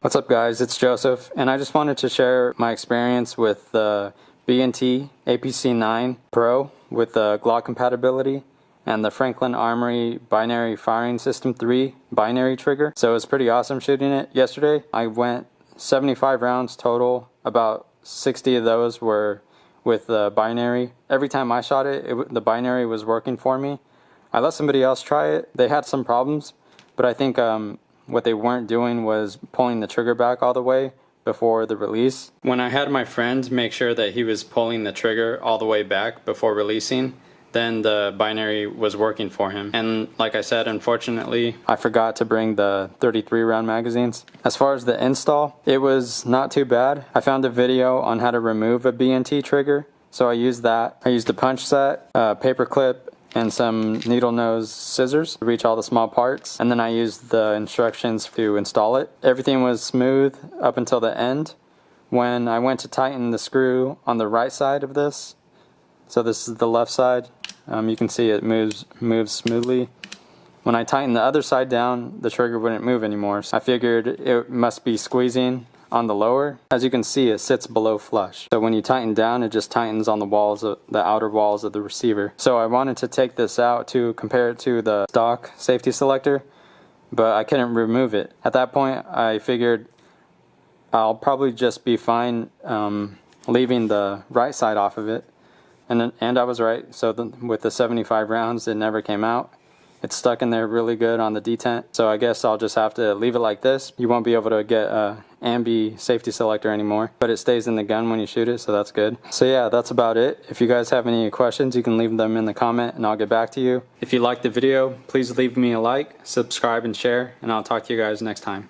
What's up guys, it's Joseph, and I just wanted to share my experience with the B&T APC9 Pro with the Glock compatibility and the Franklin Armory Binary Firing System 3 Binary Trigger. So it was pretty awesome shooting it yesterday. I went 75 rounds total, about 60 of those were with the binary. Every time I shot it, the binary was working for me. I let somebody else try it. They had some problems, but I think what they weren't doing was pulling the trigger back all the way before the release. When I had my friend make sure that he was pulling the trigger all the way back before releasing, then the binary was working for him. And like I said, unfortunately, I forgot to bring the 33 round magazines. As far as the install, it was not too bad. I found a video on how to remove a B&T trigger, so I used that. I used a punch set, a paper clip, and some needle nose scissors to reach all the small parts, and then I used the instructions to install it. Everything was smooth up until the end. When I went to tighten the screw on the right side of this, so this is the left side, you can see it moves smoothly. When I tightened the other side down, the trigger wouldn't move anymore. So I figured it must be squeezing on the lower. As you can see, it sits below flush. So when you tighten down, it just tightens on the walls, the outer walls of the receiver. So I wanted to take this out to compare it to the stock safety selector, but I couldn't remove it. At that point, I figured I'll probably just be fine leaving the right side off of it. And I was right. So with the 75 rounds, it never came out. It's stuck in there really good on the detent. So I guess I'll just have to leave it like this. You won't be able to get a ambi safety selector anymore, but it stays in the gun when you shoot it, so that's good. So yeah, that's about it. If you guys have any questions, you can leave them in the comment and I'll get back to you. If you liked the video, please leave me a like, subscribe, and share, and I'll talk to you guys next time.